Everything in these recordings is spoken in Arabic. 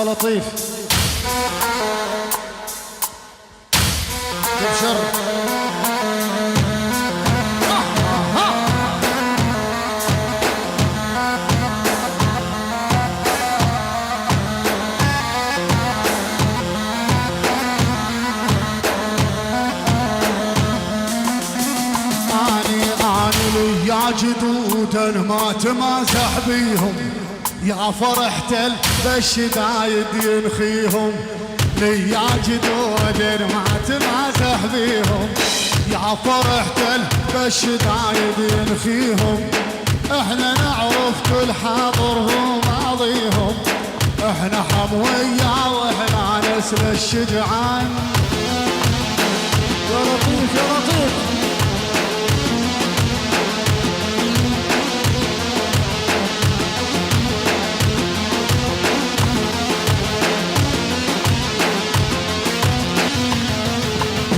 لطيف تبشر. يا جدود ما تمازح بيهم، يا فرحة بالشدايد ينخيهم. يا جدود ما تمازح بيهم، يا فرحة بالشدايد ينخيهم. احنا نعرف كل حاضر وماضيهم، احنا حموية واحنا نسل الشجعان. يا لطيف يا لطيف.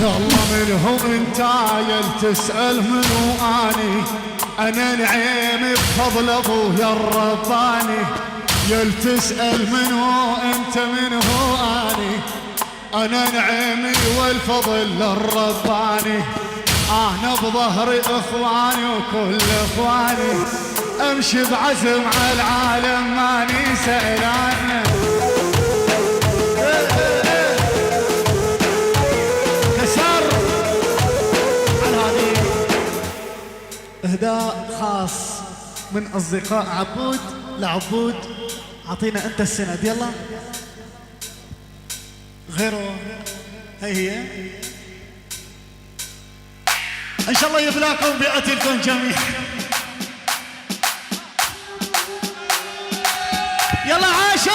يلا منهم انت عايل تسأل منو اني، انا نعيم بفضل ابويا الرباني. يل تسأل منو انت منو اني، انا نعيمي والفضل للرباني. انا بظهري اخواني وكل اخواني، امشي بعزم على العالم ماني سألان. إهداء خاص من أصدقاء عبود لعبود. أعطينا أنت السند يلا. غيره هي إن شاء الله يبلاكم بقتلكم جميعا. يلا عاشر.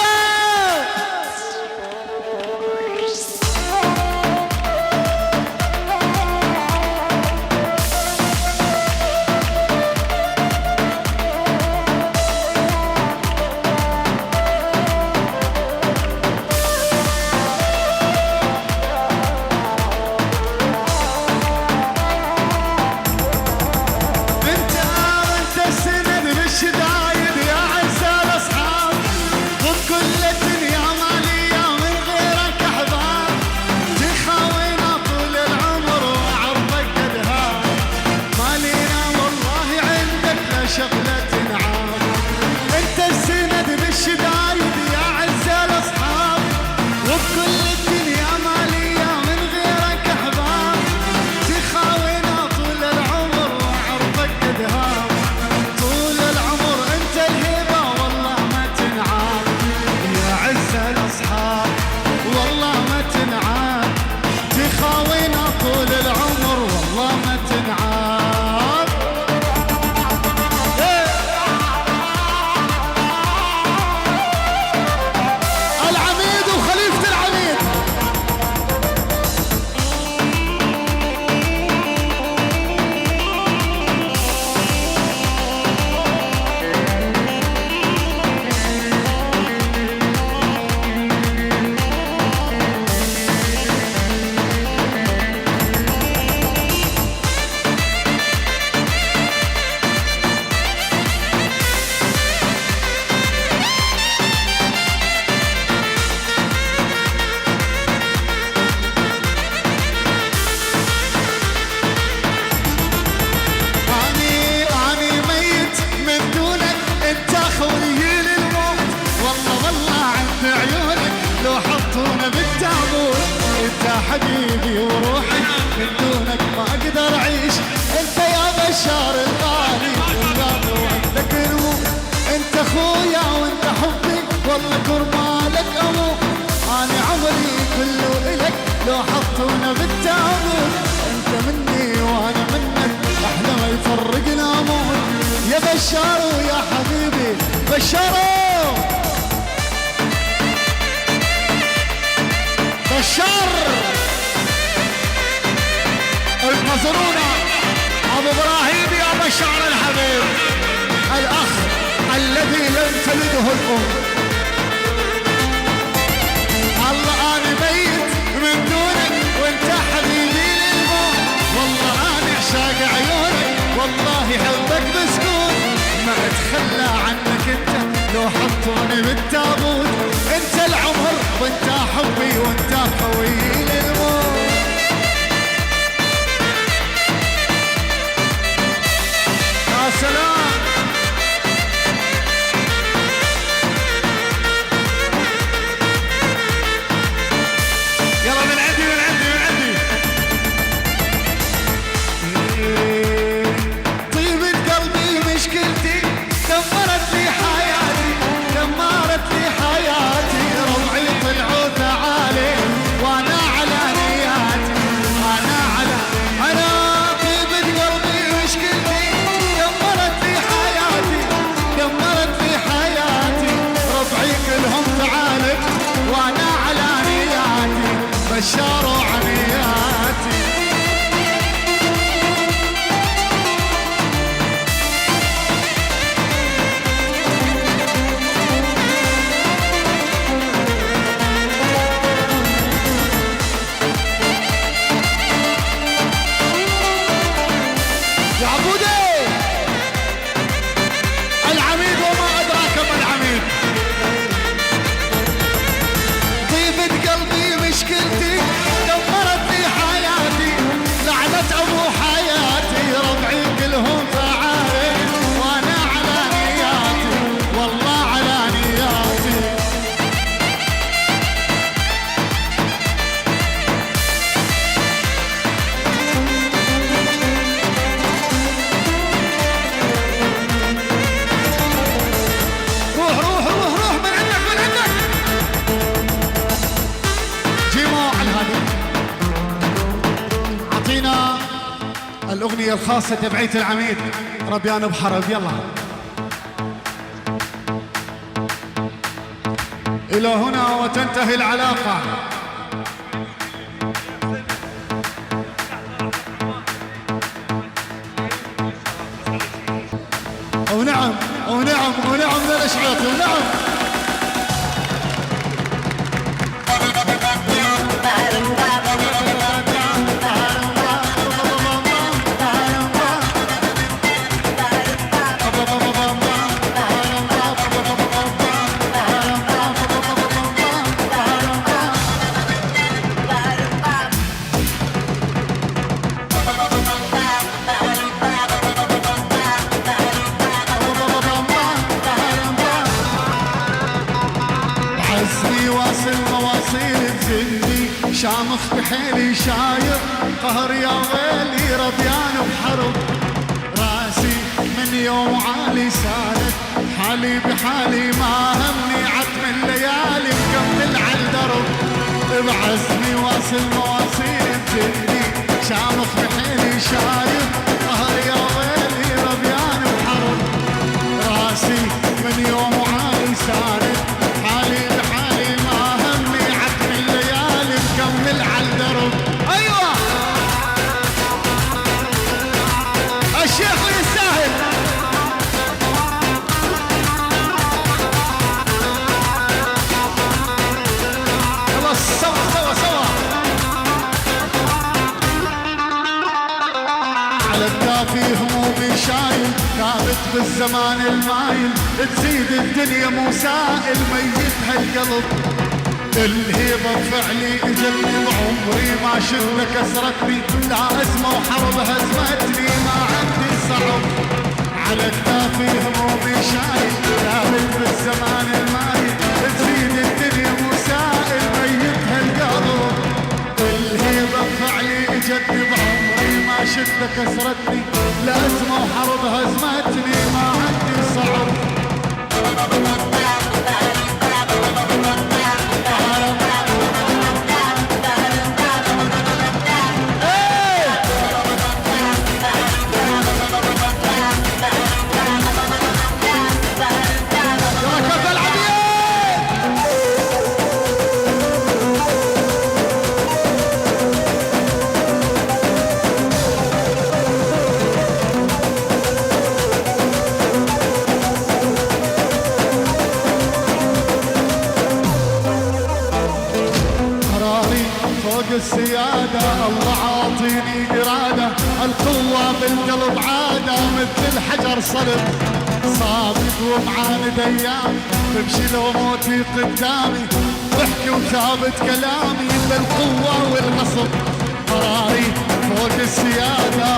حبيبي وروحي من دونك ما اقدر اعيش. انت يا بشار الغالي وعندك نمو، انت اخويا وانت حبي والله كرمالك اموت. انا عمري كله الك لو حطونا بالتابوت. انت مني وانا منك احلى ما يفرقنا موت. يا بشار ويا حبيبي بشارو بشار المزرونة ابو ابراهيم يا بشار الحبيب الاخ الذي لم تلده الام. الله انا ميت من دونك وانت حبيبي للموت. والله انا عشاق عيونك والله حبك مسكون. ما اتخلى عنك انت لو حطوني بالتابوت. انت العمر يعطينا الأغنية الخاصة تبعية العميد ربيان بحرب. يلا إلى هنا وتنتهي العلاقة. ونعم ونعم ونعم للأشعاط ونعم. شامخ بحيلي شاير قهر يا ويلي ربيان بحرب. راسي من يوم عالي سالت حالي بحالي ما همني عتم الليالي مكمل عالدرب. بعزمي واصل مواصيل بجني شامخ بحيلي شاير قهر يا ويلي ربيان بحرب. راسي من يوم عالي سالت حالي بحالي ما همني عتم الليالي مكمل عالدرب. ايوه الشيخ يستاهل. خلاص سوا سوا سوا على الدافي همومي شايل ثابت بالزمان المايل. تزيد الدنيا مو سائل ميت هالقلب. الهيبة بفعلي اجلني بعمري ما شفت كسرتني. لا ازمة وحرب هزمتني ما عندي صعب. على كتافي همومي شايل ثابت بالزمان المايل. تزيد الدنيا مو سائل ميت هالقلب. الهيبة بفعلي اجلني بعمري ما شفت كسرتني. لا ازمة وحرب هزمتني ما عندي صعب. السيادة الله عاطيني إرادة. القوة بالقلب عادة مثل الحجر صلب. صادق ومعاند أيام بمشي لو موتي قدامي. بحكي وثابت كلامي بالقوة والغصب. قراري فوق السيادة